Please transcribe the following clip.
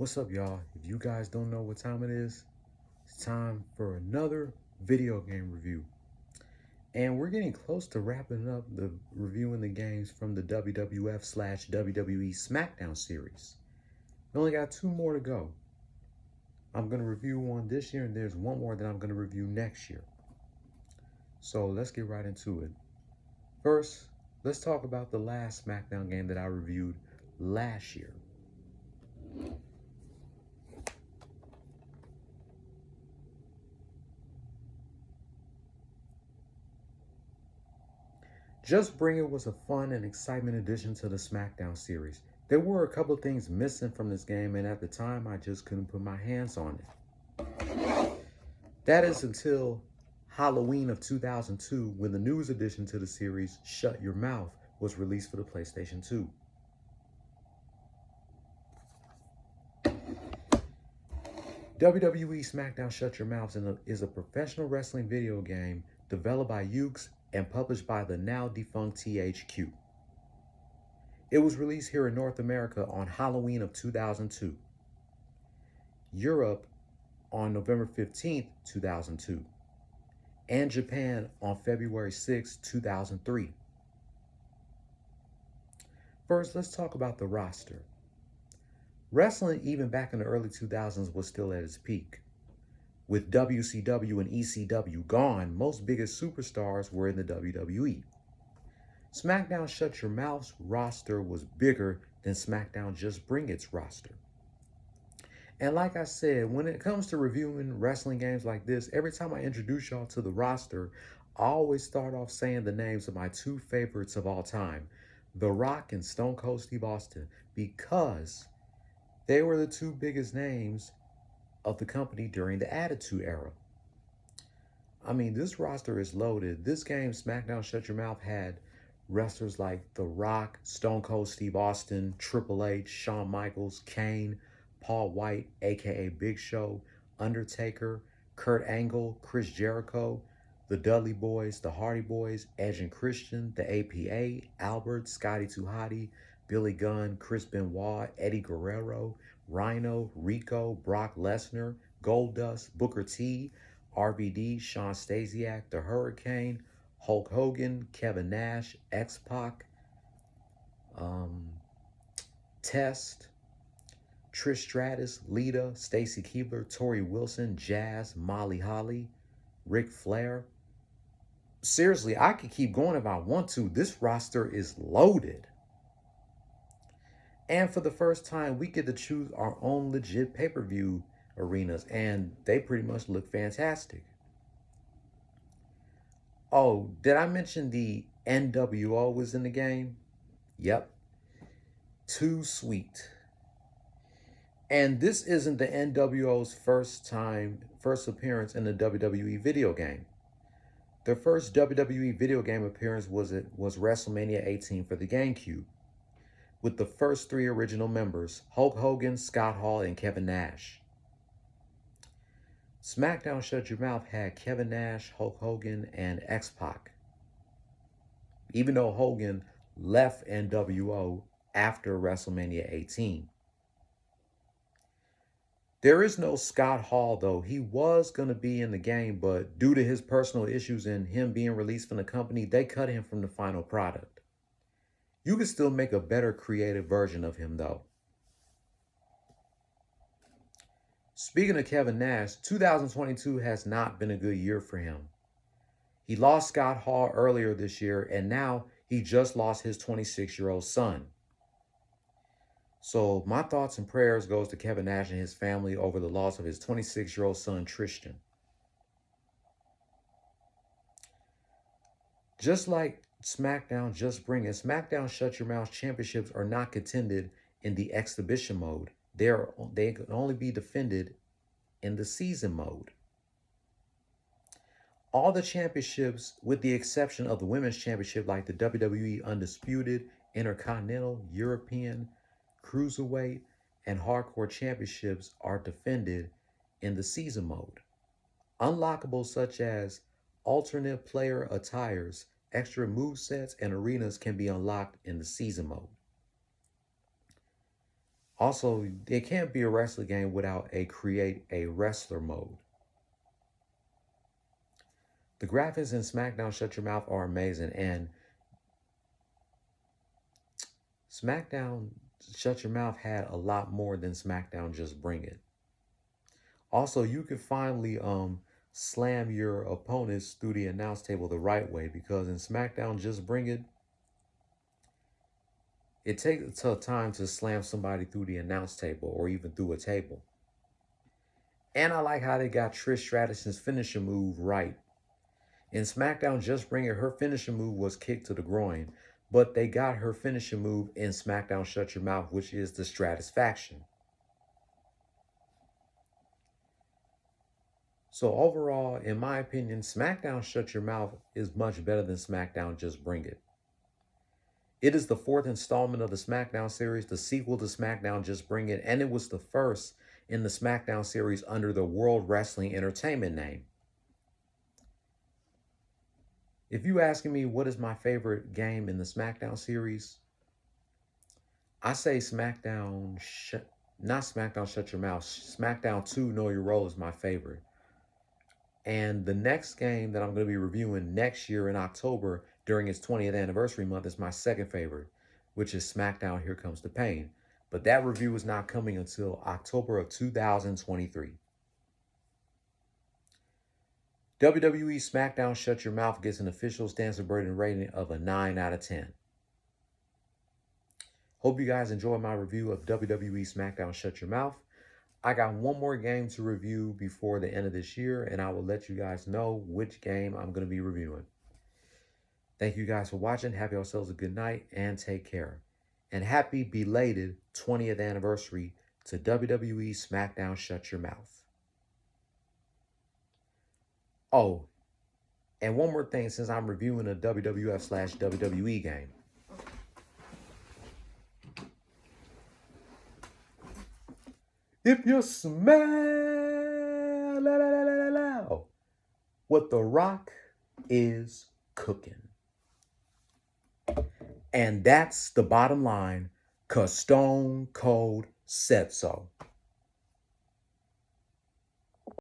What's up, y'all? If you guys don't know what time it is, it's time for another video game review. And we're getting close to wrapping up the reviewing the games from the WWF/WWE Smackdown series. We only got two more to go. I'm going to review one this year, and there's one more that I'm going to review next year. So let's get right into it. First, let's talk about the last Smackdown game that I reviewed last year. Just Bring It was a fun and excitement addition to the Smackdown series. There were a couple of things missing from this game, and at the time I just couldn't put my hands on it. That is until Halloween of 2002, when the newest addition to the series, Shut Your Mouth, was released for the PlayStation 2. WWE Smackdown Shut Your Mouth is a professional wrestling video game developed by Ukes and published by the now defunct THQ. It was released here in North America on Halloween of 2002, Europe on November 15th, 2002, and Japan on February 6, 2003. First, let's talk about the roster. Wrestling, even back in the early 2000s, was still at its peak. With WCW and ECW gone, most biggest superstars were in the WWE. SmackDown Shut Your Mouth's roster was bigger than SmackDown Just Bring It's roster. And like I said, when it comes to reviewing wrestling games like this, every time I introduce y'all to the roster, I always start off saying the names of my two favorites of all time, The Rock and Stone Cold Steve Austin, because they were the two biggest names of the company during the Attitude Era. I mean, this roster is loaded. This game, SmackDown Shut Your Mouth, had wrestlers like The Rock, Stone Cold Steve Austin, Triple H, Shawn Michaels, Kane, Paul White, aka Big Show, Undertaker, Kurt Angle, Chris Jericho, the Dudley Boys, the Hardy Boys, Edge and Christian, the APA, Albert, Scotty 2 Hotty, Billy Gunn, Chris Benoit, Eddie Guerrero, Rhino, Rico, Brock Lesnar, Goldust, Booker T, RVD, Shawn Stasiak, The Hurricane, Hulk Hogan, Kevin Nash, X-Pac, Test, Trish Stratus, Lita, Stacy Keibler, Tori Wilson, Jazz, Molly Holly, Ric Flair. Seriously, I could keep going if I want to. This roster is loaded. And for the first time, we get to choose our own legit pay-per-view arenas, and they pretty much look fantastic. Oh, did I mention the NWO was in the game? Yep. Too sweet. And this isn't the NWO's first appearance in the WWE video game. Their first WWE video game appearance was WrestleMania 18 for the GameCube, with the first three original members, Hulk Hogan, Scott Hall, and Kevin Nash. SmackDown Shut Your Mouth had Kevin Nash, Hulk Hogan, and X-Pac, even though Hogan left NWO after WrestleMania 18. There is no Scott Hall, though. He was going to be in the game, but due to his personal issues and him being released from the company, they cut him from the final product. You can still make a better creative version of him, though. Speaking of Kevin Nash, 2022 has not been a good year for him. He lost Scott Hall earlier this year, and now he just lost his 26-year-old son. So my thoughts and prayers goes to Kevin Nash and his family over the loss of his 26-year-old son, Tristan. Just like SmackDown Just Bring It, SmackDown Shut Your Mouth championships are not contended in the exhibition mode. They can only be defended in the season mode. All the championships, with the exception of the women's championship like the WWE Undisputed, Intercontinental, European, Cruiserweight, and Hardcore championships, are defended in the season mode. Unlockables such as alternate player attires, extra movesets, and arenas can be unlocked in the season mode. Also, it can't be a wrestling game without a create a wrestler mode. The graphics in Smackdown Shut Your Mouth are amazing, and Smackdown Shut Your Mouth had a lot more than Smackdown Just Bring It. Also, you can finally slam your opponents through the announce table the right way, because in Smackdown Just Bring It, it takes a time to slam somebody through the announce table or even through a table. And I like how they got Trish Stratus's finishing move right. In Smackdown Just Bring It, her finishing move was kick to the groin, but they got her finishing move in Smackdown Shut Your Mouth, which is the Stratusfaction. So overall, in my opinion, Smackdown Shut Your Mouth is much better than Smackdown Just Bring It. It is the 4th installment of the Smackdown series, the sequel to Smackdown Just Bring It, and it was the first in the Smackdown series under the World Wrestling Entertainment name. If you asking me what is my favorite game in the Smackdown series, I say not Smackdown Shut Your Mouth, Smackdown 2 Know Your Role is my favorite. And the next game that I'm going to be reviewing next year in October during its 20th anniversary month is my second favorite, which is Smackdown Here Comes the Pain. But that review is not coming until October of 2023. WWE Smackdown Shut Your Mouth gets an official Stanford Burden rating of a 9 out of 10. Hope you guys enjoyed my review of WWE Smackdown Shut Your Mouth. I got one more game to review before the end of this year, and I will let you guys know which game I'm going to be reviewing. Thank you guys for watching. Have yourselves a good night and take care. And happy belated 20th anniversary to WWE Smackdown Shut Your Mouth. Oh, and one more thing, since I'm reviewing a WWF/WWE game. If you smell what The Rock is cooking. And that's the bottom line, 'cause Stone Cold said so.